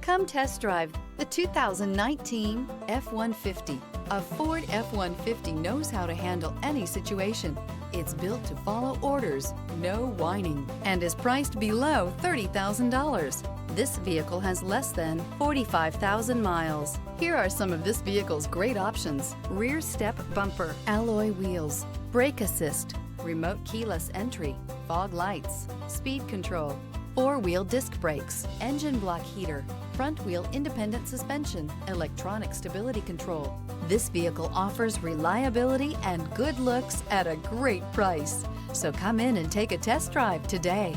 Come test drive the 2019 F-150. A Ford F-150 knows how to handle any situation. It's built to follow orders, no whining, and is priced below $30,000. This vehicle has less than 45,000 miles. Here are some of this vehicle's great options: rear step bumper, alloy wheels, brake assist, remote keyless entry, fog lights, speed control, four-wheel disc brakes, engine block heater, front-wheel independent suspension, electronic stability control. This vehicle offers reliability and good looks at a great price. So come in and take a test drive today.